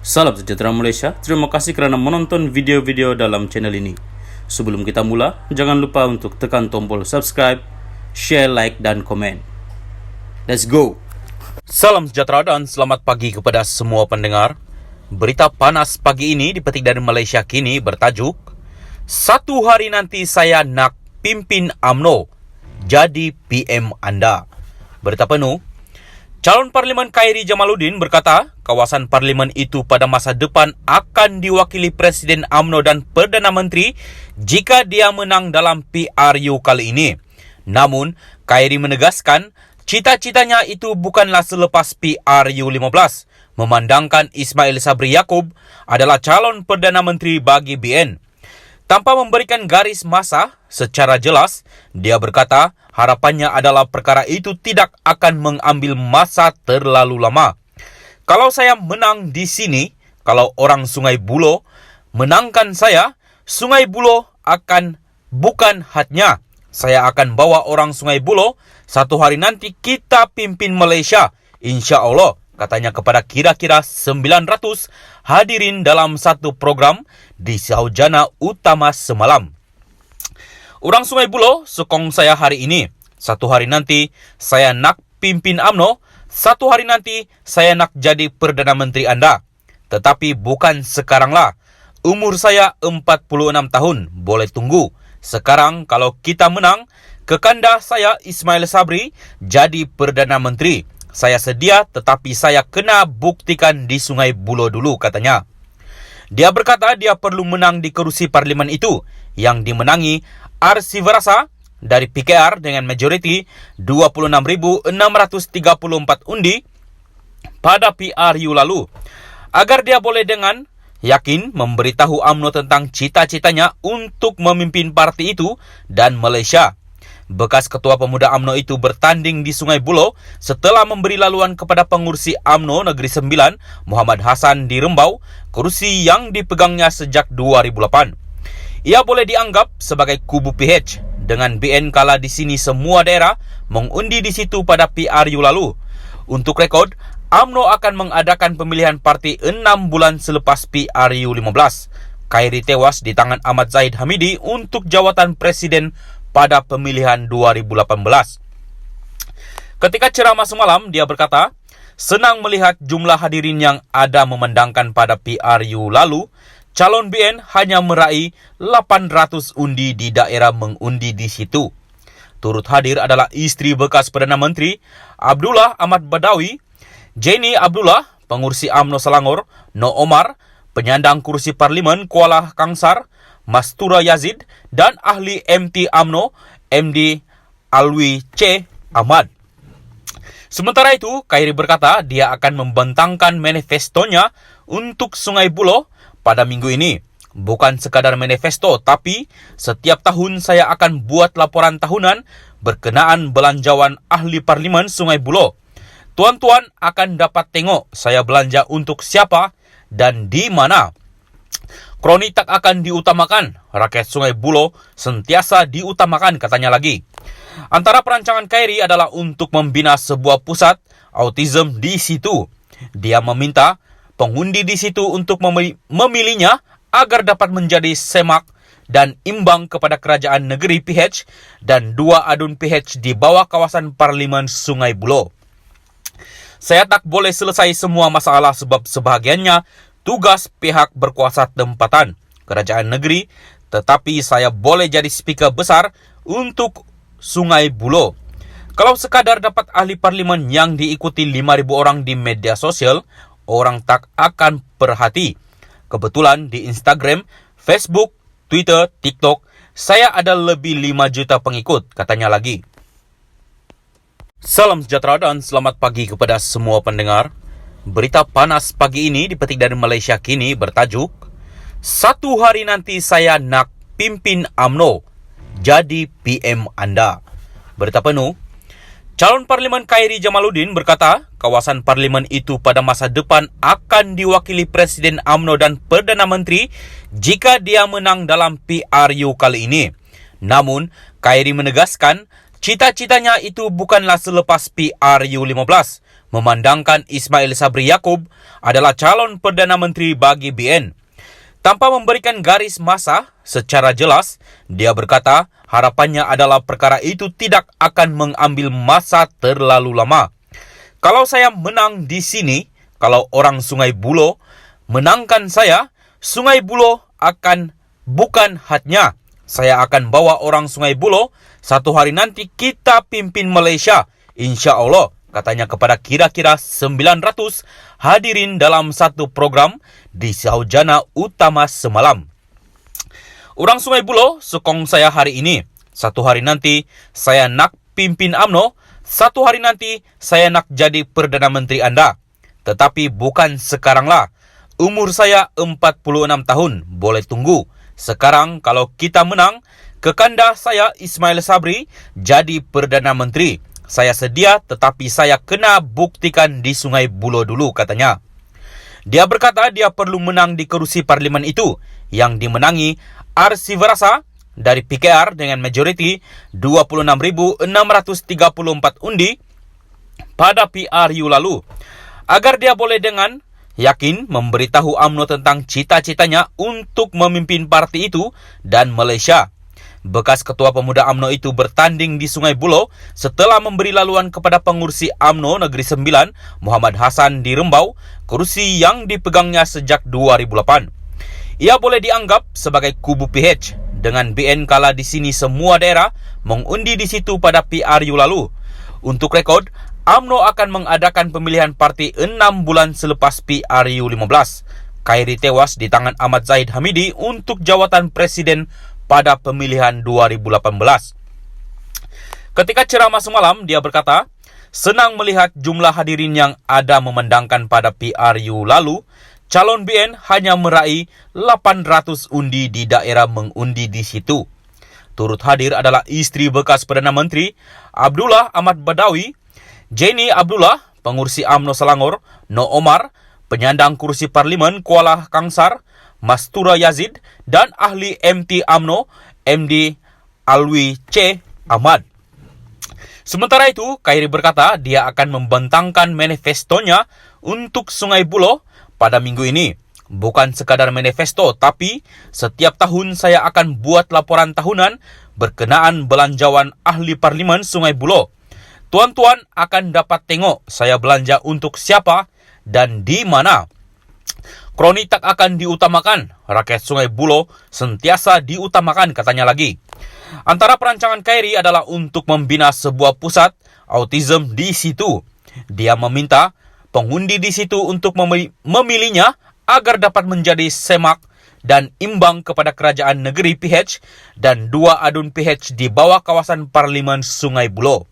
Salam sejahtera Malaysia, terima kasih kerana menonton video-video dalam channel ini. Sebelum kita mula, jangan lupa untuk tekan tombol subscribe, share, like dan komen. Let's go! Salam sejahtera dan selamat pagi kepada semua pendengar. Berita panas pagi ini dipetik dari Malaysia Kini bertajuk, "Satu hari nanti saya nak pimpin UMNO, jadi PM anda." Berita penuh, calon Parlimen Khairi Jamaluddin berkata, kawasan Parlimen itu pada masa depan akan diwakili Presiden UMNO dan Perdana Menteri jika dia menang dalam PRU kali ini. Namun, Khairi menegaskan, cita-citanya itu bukanlah selepas PRU 15, memandangkan Ismail Sabri Yaakob adalah calon Perdana Menteri bagi BN. Tanpa memberikan garis masa secara jelas, dia berkata harapannya adalah perkara itu tidak akan mengambil masa terlalu lama. Kalau saya menang di sini, kalau orang Sungai Buloh menangkan saya, Sungai Buloh akan bukan hatnya. Saya akan bawa orang Sungai Buloh, satu hari nanti kita pimpin Malaysia, insya Allah, katanya kepada kira-kira 900 hadirin dalam satu program di Saujana Utama semalam. Orang Sungai Buloh sokong saya hari ini. Satu hari nanti saya nak pimpin UMNO. Satu hari nanti saya nak jadi Perdana Menteri anda. Tetapi bukan sekaranglah. Umur saya 46 tahun. Boleh tunggu. Sekarang kalau kita menang, kekanda saya Ismail Sabri jadi Perdana Menteri. Saya sedia tetapi saya kena buktikan di Sungai Buloh dulu, katanya. Dia berkata dia perlu menang di kerusi parlimen itu yang dimenangi Arsiverasa dari PKR dengan majoriti 26,634 undi pada PRU lalu. Agar dia boleh dengan yakin memberitahu UMNO tentang cita-citanya untuk memimpin parti itu dan Malaysia. Bekas Ketua Pemuda UMNO itu bertanding di Sungai Buloh setelah memberi laluan kepada pengurusi UMNO Negeri Sembilan, Muhammad Hassan di Rembau, kerusi yang dipegangnya sejak 2008. Ia boleh dianggap sebagai kubu PH dengan BN kala di sini semua daerah mengundi di situ pada PRU lalu. Untuk rekod, UMNO akan mengadakan pemilihan parti 6 bulan selepas PRU 15. Khairi tewas di tangan Ahmad Zahid Hamidi untuk jawatan presiden pada pemilihan 2018. Ketika ceramah semalam, dia berkata, senang melihat jumlah hadirin yang ada memandangkan pada PRU lalu, calon BN hanya meraih 800 undi di daerah mengundi di situ. Turut hadir adalah isteri bekas Perdana Menteri Abdullah Ahmad Badawi, Jenny Abdullah, pengurusi UMNO Selangor, No Omar, penyandang kursi Parlimen Kuala Kangsar, Mastura Yazid, dan ahli MT UMNO, MD Alwi C. Ahmad. Sementara itu, Khairi berkata dia akan membentangkan manifestonya untuk Sungai Buloh pada minggu ini. Bukan sekadar manifesto, tapi setiap tahun saya akan buat laporan tahunan berkenaan belanjawan ahli Parlimen Sungai Buloh. Tuan-tuan akan dapat tengok saya belanja untuk siapa dan di mana. Kroni tak akan diutamakan, rakyat Sungai Buloh sentiasa diutamakan, katanya lagi. Antara perancangan Khairi adalah untuk membina sebuah pusat autism di situ. Dia meminta pengundi di situ untuk memilihnya agar dapat menjadi semak dan imbang kepada kerajaan negeri PH dan 2 adun PH di bawah kawasan Parlimen Sungai Buloh. Saya tak boleh selesai semua masalah sebab sebahagiannya tugas pihak berkuasa tempatan kerajaan negeri, tetapi saya boleh jadi speaker besar untuk Sungai Buloh. Kalau sekadar dapat ahli parlimen yang diikuti 5,000 orang di media sosial, orang tak akan perhati. Kebetulan di Instagram, Facebook, Twitter, TikTok, saya ada lebih 5 juta pengikut, katanya lagi. Salam sejahtera dan selamat pagi kepada semua pendengar. Berita panas pagi ini dipetik dari Malaysia Kini bertajuk, "Satu hari nanti saya nak pimpin UMNO, jadi PM anda." Berita penuh, calon Parlimen Khairi Jamaluddin berkata, kawasan Parlimen itu pada masa depan akan diwakili Presiden UMNO dan Perdana Menteri jika dia menang dalam PRU kali ini. Namun, Khairi menegaskan, cita-citanya itu bukanlah selepas PRU 15, memandangkan Ismail Sabri Yaakob adalah calon Perdana Menteri bagi BN. Tanpa memberikan garis masa secara jelas, dia berkata harapannya adalah perkara itu tidak akan mengambil masa terlalu lama. Kalau saya menang di sini, kalau orang Sungai Buloh menangkan saya, Sungai Buloh akan bukan hatnya. Saya akan bawa orang Sungai Buloh, satu hari nanti kita pimpin Malaysia, insya Allah, katanya kepada kira-kira 900 hadirin dalam satu program di Saujana Utama semalam. Orang Sungai Buloh sokong saya hari ini. Satu hari nanti saya nak pimpin UMNO. Satu hari nanti saya nak jadi Perdana Menteri anda. Tetapi bukan sekaranglah. Umur saya 46 tahun. Boleh tunggu. Sekarang kalau kita menang, kekanda saya Ismail Sabri jadi Perdana Menteri. Saya sedia, tetapi saya kena buktikan di Sungai Buloh dulu, katanya. Dia berkata dia perlu menang di kerusi parlimen itu, yang dimenangi Arsiverasa dari PKR dengan majoriti 26,634 undi pada PRU lalu. Agar dia boleh dengan yakin memberitahu UMNO tentang cita-citanya untuk memimpin parti itu dan Malaysia. Bekas Ketua Pemuda UMNO itu bertanding di Sungai Buloh setelah memberi laluan kepada pengurusi UMNO Negeri Sembilan, Muhammad Hassan di Rembau, kursi yang dipegangnya sejak 2008. Ia boleh dianggap sebagai kubu PH. Dengan BN kala di sini semua daerah mengundi di situ pada PRU lalu. Untuk rekod, UMNO akan mengadakan pemilihan parti 6 bulan selepas PRU 15. Khairi tewas di tangan Ahmad Zahid Hamidi untuk jawatan presiden pada pemilihan 2018. Ketika ceramah semalam, dia berkata, senang melihat jumlah hadirin yang ada memandangkan pada PRU lalu, calon BN hanya meraih 800 undi di daerah mengundi di situ. Turut hadir adalah isteri bekas Perdana Menteri Abdullah Ahmad Badawi, Jenny Abdullah, pengurusi UMNO Selangor, No Omar, penyandang kursi Parlimen Kuala Kangsar, Mastura Yazid, dan ahli MT UMNO, MD Alwi C. Ahmad. Sementara itu, Khairi berkata dia akan membentangkan manifestonya untuk Sungai Buloh pada minggu ini. Bukan sekadar manifesto, tapi setiap tahun saya akan buat laporan tahunan berkenaan belanjawan ahli parlimen Sungai Buloh. Tuan-tuan akan dapat tengok saya belanja untuk siapa dan di mana. Kroni tak akan diutamakan, rakyat Sungai Buloh sentiasa diutamakan, katanya lagi. Antara perancangan Khairi adalah untuk membina sebuah pusat autism di situ. Dia meminta pengundi di situ untuk memilihnya agar dapat menjadi semak dan imbang kepada kerajaan negeri PH dan 2 adun PH di bawah kawasan parlimen Sungai Buloh.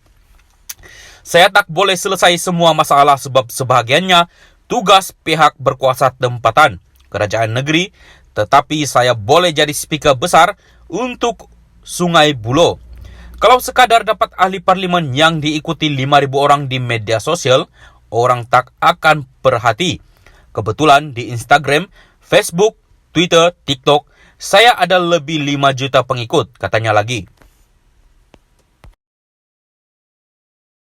Saya tak boleh selesai semua masalah sebab sebahagiannya tugas pihak berkuasa tempatan kerajaan negeri, tetapi saya boleh jadi speaker besar untuk Sungai Buloh. Kalau sekadar dapat ahli parlimen yang diikuti 5,000 orang di media sosial, orang tak akan perhati. Kebetulan di Instagram, Facebook, Twitter, TikTok, saya ada lebih 5 juta pengikut, katanya lagi.